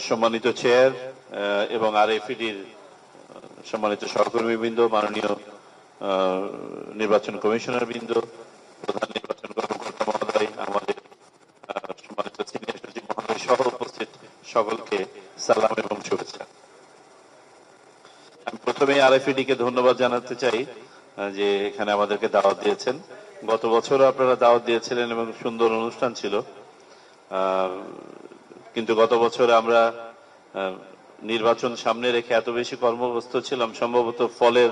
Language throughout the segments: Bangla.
সম্মানিত চেয়ার এবং আরএফইডির সম্মানিত সহকর্মীবৃন্দ, মাননীয় নির্বাচন কমিশনার বৃন্দ, প্রধান নির্বাচন কর্মকর্তা মহোদয়, আমাদের সম্মানিত সিনিয়র সচিব মহোদয় সহ উপস্থিত সকলকে সালাম এবং শুভেচ্ছা। আমি প্রথমে আরএফইডি কে ধন্যবাদ জানাতে চাই যে এখানে আমাদেরকে দাওয়াত দিয়েছেন। গত বছরও আপনারা দাওয়াত দিয়েছিলেন এবং সুন্দর অনুষ্ঠান ছিল, কিন্তু গত বছর আমরা নির্বাচন সামনে রেখে এত বেশি কর্মব্যস্ত ছিলাম, সম্ভবত ফলের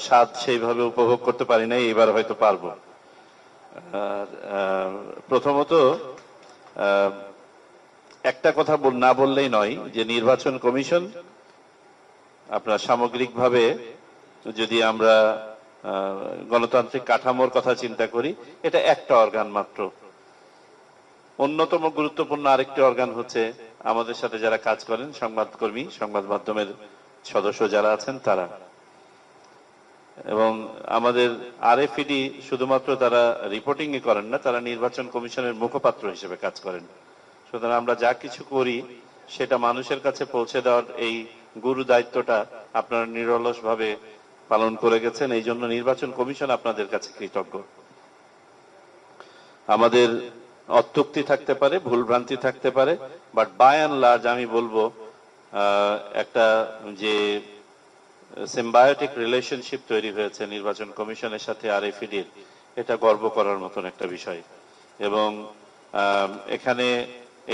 স্বাদ সেইভাবে উপভোগ করতে পারি নাই। এবার হয়তো পারবো। প্রথমত একটা কথা না বললেই নয় যে নির্বাচন কমিশন আপনার সামগ্রিকভাবে যদি আমরা গণতান্ত্রিক কাঠামোর কথা চিন্তা করি, এটা একটা অর্গান মাত্র। অন্যতম গুরুত্বপূর্ণ আরেকটি অর্গান হচ্ছে আমাদের সাথে যারা কাজ করেন, সংবাদকর্মী, সংবাদ মাধ্যমের সদস্য যারা আছেন তারা। এবং আমাদের আরএফইডি শুধুমাত্র তারা রিপোর্টিং করেন না, তারা নির্বাচন কমিশনের মুখপাত্র হিসেবে কাজ করেন। সুতরাং আমরা যা কিছু করি সেটা মানুষের কাছে পৌঁছে দেওয়ার এই গুরু দায়িত্বটা আপনারা নিরলস ভাবে পালন করে গেছেন। এই জন্য নির্বাচন কমিশন আপনাদের কাছে কৃতজ্ঞ। আমাদের অত্যুক্তি থাকতে পারে, ভুলভ্রান্তি থাকতে পারে, বাট বাই অ্যান্ড লার্জ আমি বলবো একটা যে সিম্বায়োটিক রিলেশনশিপ তৈরি হয়েছে নির্বাচন কমিশনের সাথে আরএফইডির, এটা গর্ব করার মতন একটা বিষয়। এবং এখানে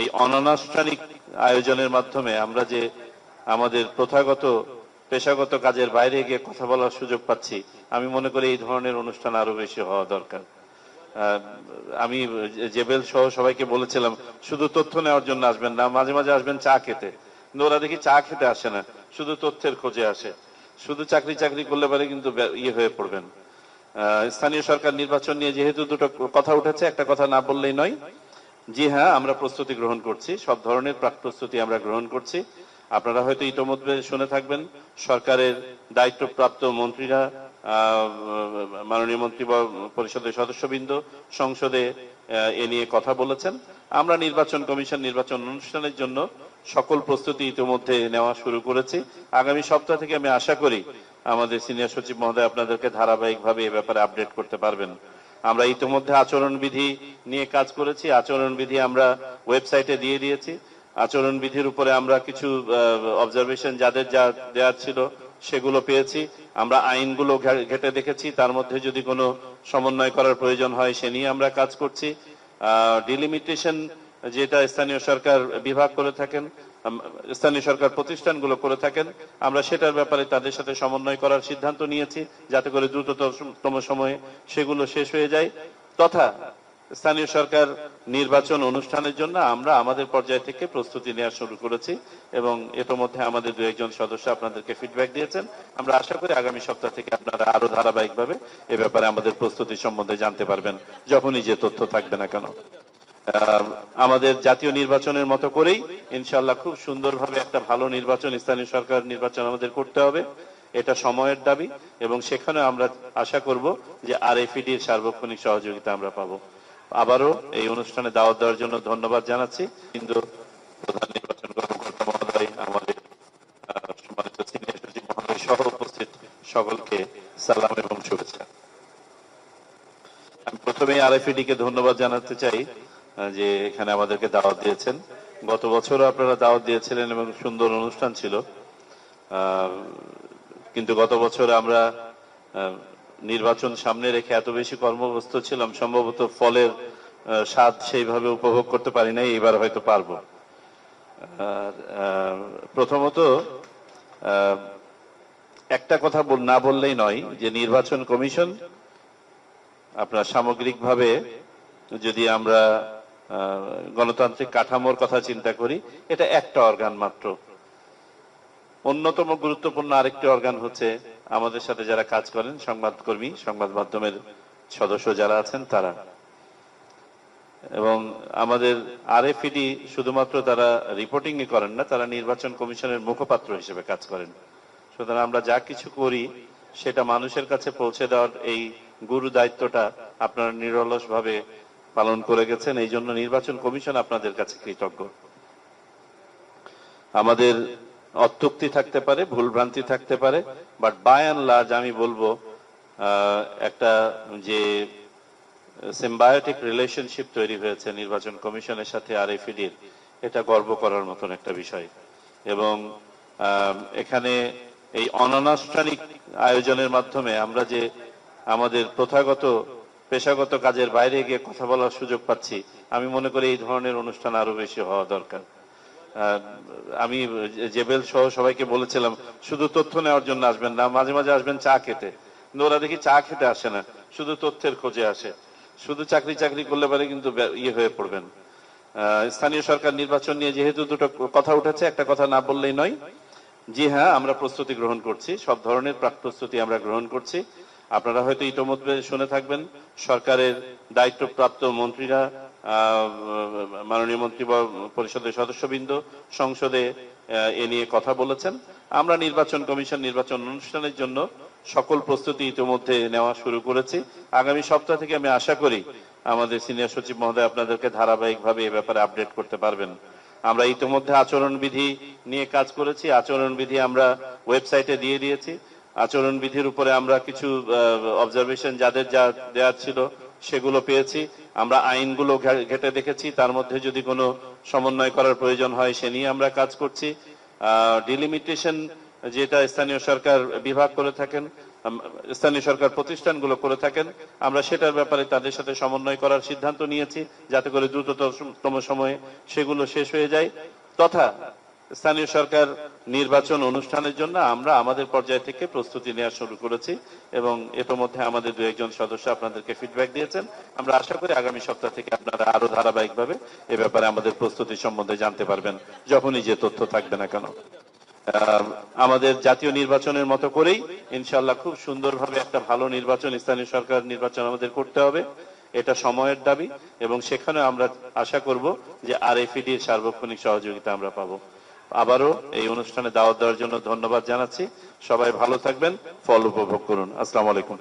এই অনানুষ্ঠানিক আয়োজনের মাধ্যমে আমরা যে আমাদের প্রথাগত পেশাগত কাজের বাইরে গিয়ে কথা বলার সুযোগ পাচ্ছি, আমি মনে করি এই ধরনের অনুষ্ঠান আরো বেশি হওয়া দরকার। আমি জেবেল সহ সবাইকে বলেছিলাম শুধু তথ্য নেওয়ার জন্য আসবেন না, মাঝে মাঝে আসবেন চা খেতে। কিন্তু ওরা দেখি চা খেতে আসে না, শুধু তথ্যের খোঁজে আসে। শুধু চাকরি করলে পারে কিন্তু ইয়ে হয়ে পড়বেন। স্থানীয় সরকার নির্বাচন নিয়ে যেহেতু দুটো কথা উঠেছে, একটা কথা না বললেই নয়। জি হ্যাঁ, আমরা প্রস্তুতি গ্রহণ করছি, সব ধরনের প্রাক প্রস্তুতি আমরা গ্রহণ করছি। আপনারা হয়তো ইতোমধ্যে শুনে থাকবেন সরকারের দায়িত্বপ্রাপ্ত মন্ত্রীরা, মাননীয় মন্ত্রী পরিষদের সদস্যবৃন্দ সংসদে এ নিয়ে কথা বলেছেন। আমরা নির্বাচন কমিশন নির্বাচন অনুষ্ঠানের জন্য সকল প্রস্তুতি ইতিমধ্যে নেওয়া শুরু করেছি। আগামী সপ্তাহ থেকে আমি আশা করি আমাদের সিনিয়র সচিব মহোদয় আপনাদেরকে ধারাবাহিকভাবে এ ব্যাপারে আপডেট করতে পারবেন। আমরা ইতিমধ্যে আচরণবিধি নিয়ে কাজ করেছি। আচরণবিধি আমরা ওয়েবসাইটে দিয়ে দিয়েছি। আচরণবিধির উপরে আমরা কিছু অবজারভেশন যাদের যা দেওয়ার ছিল সেগুলো পেয়েছি। আমরা আইনগুলো ঘেটে দেখেছি, তার মধ্যে যদি কোনো সমন্বয় করার প্রয়োজন হয় সে নিয়ে আমরা কাজ করছি। ডিলিমিটেশন যেটা স্থানীয় সরকার বিভাগ করে থাকেন, স্থানীয় সরকার প্রতিষ্ঠানগুলো করে থাকেন, আমরা সেটার ব্যাপারে তাদের সাথে সমন্বয় করার সিদ্ধান্ত নিয়েছি, যাতে করে দ্রুততম সময়ে সেগুলো শেষ হয়ে যায়। তথা স্থানীয় সরকার নির্বাচন অনুষ্ঠানের জন্য আমরা আমাদের পর্যায় থেকে প্রস্তুতি নেওয়া শুরু করেছি এবং ইতোমধ্যে আমাদের দু একজন সদস্য আপনাদেরকে ফিডব্যাক দিয়েছেন। আমরা আশা করি আগামী সপ্তাহ থেকে আপনারা আরো ধারাবাহিকভাবে এ ব্যাপারে আমাদের প্রস্তুতি সম্বন্ধে জানতে পারবেন, যখনই যে তথ্য থাকবে না কেন। আমাদের জাতীয় নির্বাচনের মতো করেই ইনশাআল্লাহ খুব সুন্দরভাবে একটা ভালো নির্বাচন, স্থানীয় সরকার নির্বাচন আমাদের করতে হবে। এটা সময়ের দাবি এবং সেখানে আমরা আশা করব যে আরএফইডির সার্বক্ষণিক সহযোগিতা আমরা পাবো। আবারও এই অনুষ্ঠানে দাওয়াত দেওয়ার জন্য ধন্যবাদ জানাচ্ছি। কিন্তু প্রধান নির্বাচন কর্মকর্তা মহোদয়, আমাদের সম্মানিত সিনিয়র সচিব মহোদয় সহ উপস্থিত সকলকে সালাম এবং শুভেচ্ছা। আমি প্রথমে আরএফইডি কে ধন্যবাদ জানাতে চাই যে এখানে আমাদেরকে দাওয়াত দিয়েছেন। গত বছরও আপনারা দাওয়াত দিয়েছিলেন এবং সুন্দর অনুষ্ঠান ছিল, কিন্তু গত বছর আমরা নির্বাচন সামনে রেখে এত বেশি কর্মব্যস্ত ছিলাম, সম্ভবত ফলের স্বাদ সেইভাবে উপভোগ করতে পারি নাই। এবার হয়তো পারবো। প্রথমত একটা কথা না বললেই নয় যে নির্বাচন কমিশন আপনার সামগ্রিকভাবে যদি আমরা গণতান্ত্রিক কাঠামোর কথা চিন্তা করি, এটা একটা অর্গান মাত্র। অন্যতম গুরুত্বপূর্ণ আরেকটি অর্গান হচ্ছে আমাদের সাথে যারা কাজ করেন, সংবাদকর্মী, সংবাদ মাধ্যমের সদস্য যারা আছেন তারা। এবং আমাদের আরএফইডি শুধুমাত্র তারা রিপোর্টিং করেন না, তারা নির্বাচন কমিশনের মুখপাত্র হিসেবে কাজ করেন। সুতরাং আমরা যা কিছু করি সেটা মানুষের কাছে পৌঁছে দেওয়ার এই গুরু দায়িত্বটা আপনারা নিরলস ভাবে পালন করে গেছেন। এই জন্য নির্বাচন কমিশন আপনাদের কাছে কৃতজ্ঞ। আমাদের অত্যুক্তি থাকতে পারে, ভুলভ্রান্তি থাকতে পারে, বাট বাই অ্যান্ড লার্জ আমি বলবো একটা যে সিম্বায়োটিক রিলেশনশিপ তৈরি হয়েছে নির্বাচন কমিশনের সাথে আরএফইডির, এটা গর্ব করার মতন একটা বিষয়। এবং এখানে এই অনানুষ্ঠানিক আয়োজনের মাধ্যমে আমরা যে আমাদের প্রথাগত পেশাগত কাজের বাইরে গিয়ে কথা বলার সুযোগ পাচ্ছি, আমি মনে করি এই ধরনের অনুষ্ঠান আরো বেশি হওয়া দরকার। আমি জেবেল সহ সবাইকে বলেছিলাম শুধু তথ্য নেওয়ার জন্য আসবেন না, মাঝে মাঝে আসবেন চা খেতে। কিন্তু ওরা দেখি চা খেতে আসে না, শুধু তথ্যের খোঁজে আসে। শুধু চাকরি করলে পারে কিন্তু ইয়ে হয়ে পড়বেন। স্থানীয় সরকার নির্বাচন নিয়ে যেহেতু দুটো কথা উঠেছে, একটা কথা না বললেই নয়। জি হ্যাঁ, আমরা প্রস্তুতি গ্রহণ করছি, সব ধরনের প্রাক প্রস্তুতি আমরা গ্রহণ করছি। আপনারা হয়তো ইতোমধ্যে শুনে থাকবেন সরকারের দায়িত্বপ্রাপ্ত মন্ত্রীরা, মাননীয় মন্ত্রী পরিষদের সদস্যবৃন্দ সংসদে এ নিয়ে কথা বলেছেন। আমরা নির্বাচন কমিশন নির্বাচন অনুষ্ঠানের জন্য সকল প্রস্তুতি ইতোমধ্যে নেওয়া শুরু করেছি। আগামী সপ্তাহ থেকে আমি আশা করি আমাদের সিনিয়র সচিব মহোদয় আপনাদেরকে ধারাবাহিকভাবে এ ব্যাপারে আপডেট করতে পারবেন। আমরা ইতোমধ্যে আচরণবিধি নিয়ে কাজ করেছি, আচরণবিধি আমরা ওয়েবসাইটে দিয়ে দিয়েছি। আচরণবিধির উপরে আমরা কিছু অবজারভেশন যাদের যা দেওয়ার ছিল সেগুলো পেয়েছি। আমরা আইনগুলো ঘেঁটে দেখেছি, তার মধ্যে যদি কোনো সমন্বয় করার প্রয়োজন হয় সে নিয়ে আমরা কাজ করছি। ডিলিমিটেশন যেটা স্থানীয় সরকার বিভাগ করে থাকেন, স্থানীয় সরকার প্রতিষ্ঠানগুলো করে থাকেন, আমরা সেটার ব্যাপারে তাদের সাথে সমন্বয় করার সিদ্ধান্ত নিয়েছি, যাতে করে দ্রুততম সময়ে সেগুলো শেষ হয়ে যায়। তথা স্থানীয় সরকার নির্বাচন অনুষ্ঠানের জন্য আমরা আমাদের পর্যায় থেকে প্রস্তুতি নেওয়া শুরু করেছি এবং ইতোমধ্যে আমাদের দু একজন সদস্য আপনাদেরকে ফিডব্যাক দিয়েছেন। আমরা আশা করি আগামী সপ্তাহ থেকে আপনারা আরো ধারাবাহিকভাবে এ ব্যাপারে আমাদের প্রস্তুতি সম্বন্ধে জানতে পারবেন, যখনই যে তথ্য থাকবে না কেন। আমাদের জাতীয় নির্বাচনের মতো করেই ইনশাআল্লাহ খুব সুন্দরভাবে একটা ভালো নির্বাচন, স্থানীয় সরকার নির্বাচন আমাদের করতে হবে। এটা সময়ের দাবি এবং সেখানে আমরা আশা করব যে আরএফইডির সার্বক্ষণিক সহযোগিতা আমরা পাবো। আবারও এই অনুষ্ঠানে দাওয়াত দেওয়ার জন্য ধন্যবাদ জানাচ্ছি। সবাই ভালো থাকবেন, ফল উপভোগ করুন। আসসালামু আলাইকুম।